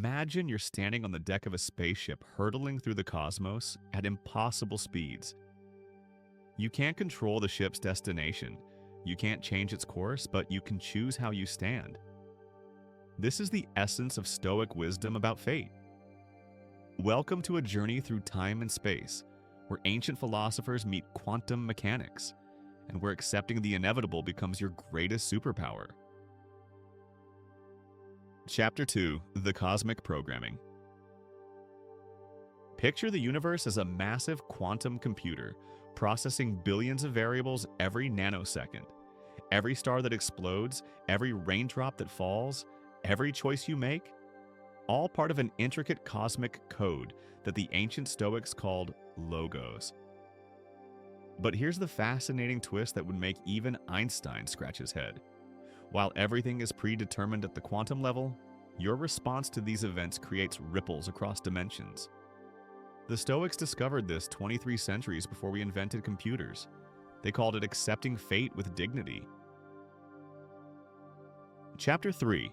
Imagine you're standing on the deck of a spaceship hurtling through the cosmos at impossible speeds. You can't control the ship's destination. You can't change its course, but you can choose how you stand. This is the essence of Stoic wisdom about fate. Welcome to a journey through time and space, where ancient philosophers meet quantum mechanics, and where accepting the inevitable becomes your greatest superpower. Chapter 2: The Cosmic Programming. Picture the universe as a massive quantum computer, processing billions of variables every nanosecond. Every star that explodes, every raindrop that falls, every choice you make, all part of an intricate cosmic code that the ancient Stoics called logos. But here's the fascinating twist that would make even Einstein scratch his head. While everything is predetermined at the quantum level, your response to these events creates ripples across dimensions. The Stoics discovered this 23 centuries before we invented computers. They called it accepting fate with dignity. Chapter 3: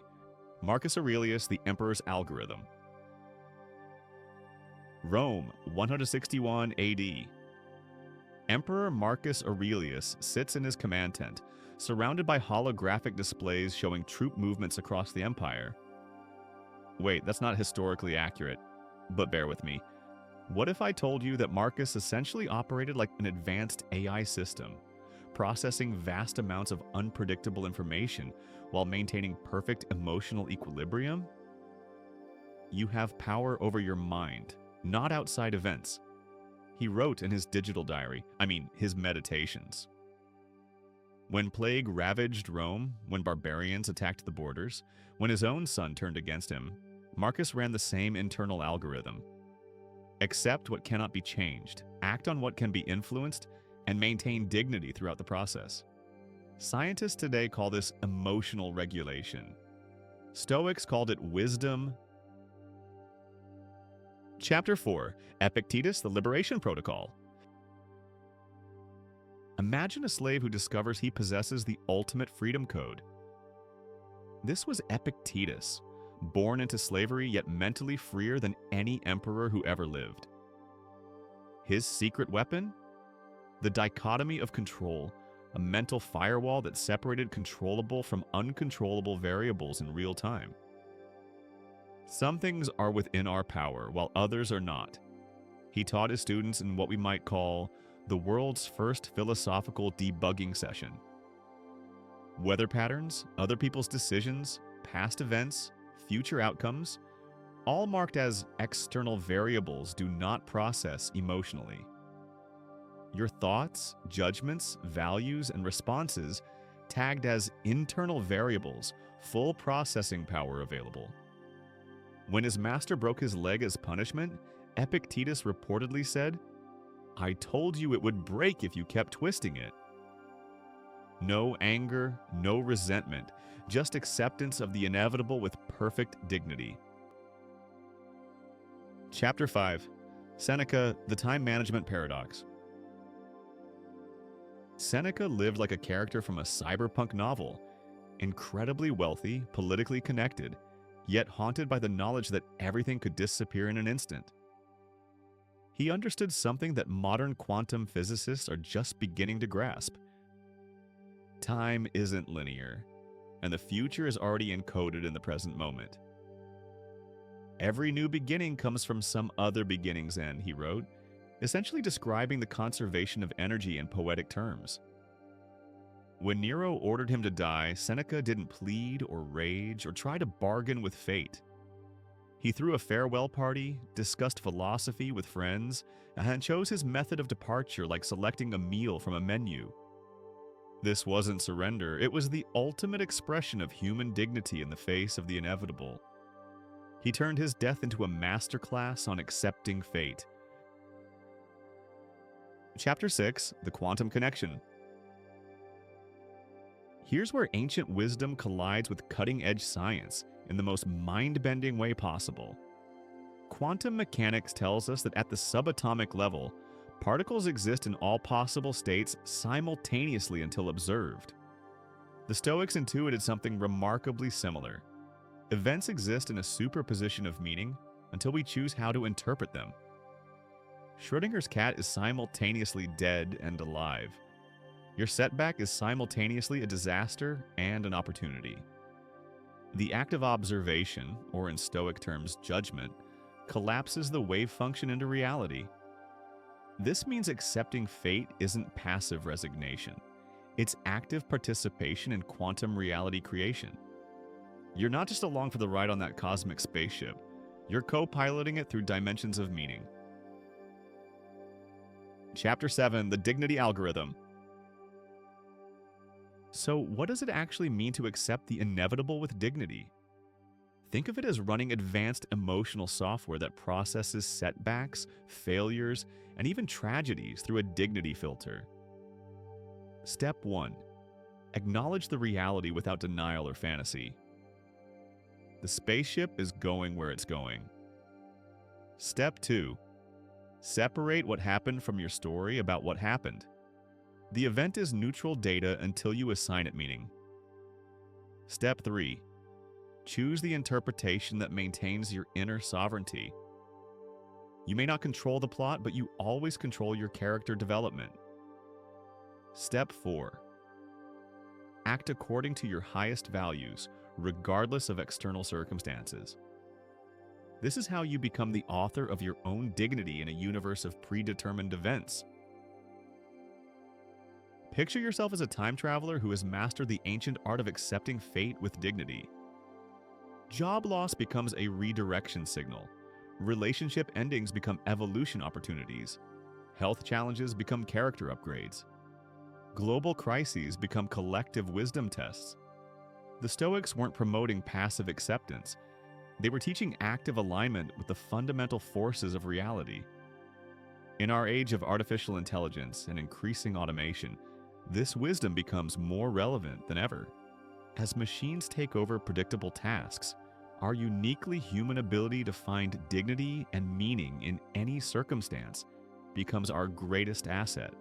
Marcus Aurelius, the Emperor's Algorithm. Rome, 161 AD. Emperor Marcus Aurelius sits in his command tent, surrounded by holographic displays showing troop movements across the empire. Wait, that's not historically accurate, but bear with me. What if I told you that Marcus essentially operated like an advanced AI system, processing vast amounts of unpredictable information while maintaining perfect emotional equilibrium? You have power over your mind, not outside events. He wrote in his digital diary, his meditations. When plague ravaged Rome, when barbarians attacked the borders, when his own son turned against him, Marcus ran the same internal algorithm. Accept what cannot be changed, act on what can be influenced, and maintain dignity throughout the process. Scientists today call this emotional regulation. Stoics called it wisdom. Chapter 4: Epictetus, the Liberation Protocol. Imagine a slave who discovers he possesses the ultimate freedom code. This was Epictetus, born into slavery yet mentally freer than any emperor who ever lived. His secret weapon? The dichotomy of control, a mental firewall that separated controllable from uncontrollable variables in real time. Some things are within our power, while others are not. He taught his students in what we might call the world's first philosophical debugging session. Weather patterns, other people's decisions, past events, future outcomes, all marked as external variables, do not process emotionally. Your thoughts, judgments, values, and responses tagged as internal variables, full processing power available. When his master broke his leg as punishment, Epictetus reportedly said, "I told you it would break if you kept twisting it." No anger, no resentment, just acceptance of the inevitable with perfect dignity. Chapter 5: Seneca, the Time Management Paradox. Seneca lived like a character from a cyberpunk novel, incredibly wealthy, politically connected, yet haunted by the knowledge that everything could disappear in an instant. He understood something that modern quantum physicists are just beginning to grasp. Time isn't linear, and the future is already encoded in the present moment. Every new beginning comes from some other beginning's end, he wrote, essentially describing the conservation of energy in poetic terms. When Nero ordered him to die, Seneca didn't plead or rage or try to bargain with fate. He threw a farewell party, discussed philosophy with friends, and chose his method of departure like selecting a meal from a menu. This wasn't surrender, it was the ultimate expression of human dignity in the face of the inevitable. He turned his death into a masterclass on accepting fate. Chapter 6: The Quantum Connection. Here's where ancient wisdom collides with cutting-edge science in the most mind-bending way possible. Quantum mechanics tells us that at the subatomic level, particles exist in all possible states simultaneously until observed. The Stoics intuited something remarkably similar. Events exist in a superposition of meaning until we choose how to interpret them. Schrodinger's cat is simultaneously dead and alive. Your setback is simultaneously a disaster and an opportunity. The act of observation, or in Stoic terms, judgment, collapses the wave function into reality. This means accepting fate isn't passive resignation. It's active participation in quantum reality creation. You're not just along for the ride on that cosmic spaceship. You're co-piloting it through dimensions of meaning. Chapter 7, the Dignity Algorithm. So, what does it actually mean to accept the inevitable with dignity? Think of it as running advanced emotional software that processes setbacks, failures, and even tragedies through a dignity filter. Step 1. Acknowledge the reality without denial or fantasy. The spaceship is going where it's going. Step 2. Separate what happened from your story about what happened. The event is neutral data until you assign it meaning. Step 3. Choose the interpretation that maintains your inner sovereignty. You may not control the plot, but you always control your character development. Step 4. Act according to your highest values, regardless of external circumstances. This is how you become the author of your own dignity in a universe of predetermined events. Picture yourself as a time traveler who has mastered the ancient art of accepting fate with dignity. Job loss becomes a redirection signal. Relationship endings become evolution opportunities. Health challenges become character upgrades. Global crises become collective wisdom tests. The Stoics weren't promoting passive acceptance. They were teaching active alignment with the fundamental forces of reality. In our age of artificial intelligence and increasing automation, this wisdom becomes more relevant than ever. As machines take over predictable tasks, our uniquely human ability to find dignity and meaning in any circumstance becomes our greatest asset.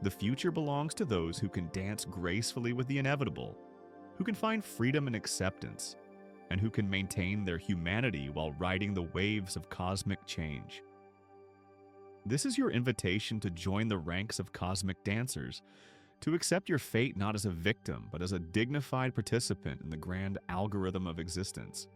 The future belongs to those who can dance gracefully with the inevitable, who can find freedom and acceptance, and who can maintain their humanity while riding the waves of cosmic change. This is your invitation to join the ranks of cosmic dancers, to accept your fate not as a victim, but as a dignified participant in the grand algorithm of existence.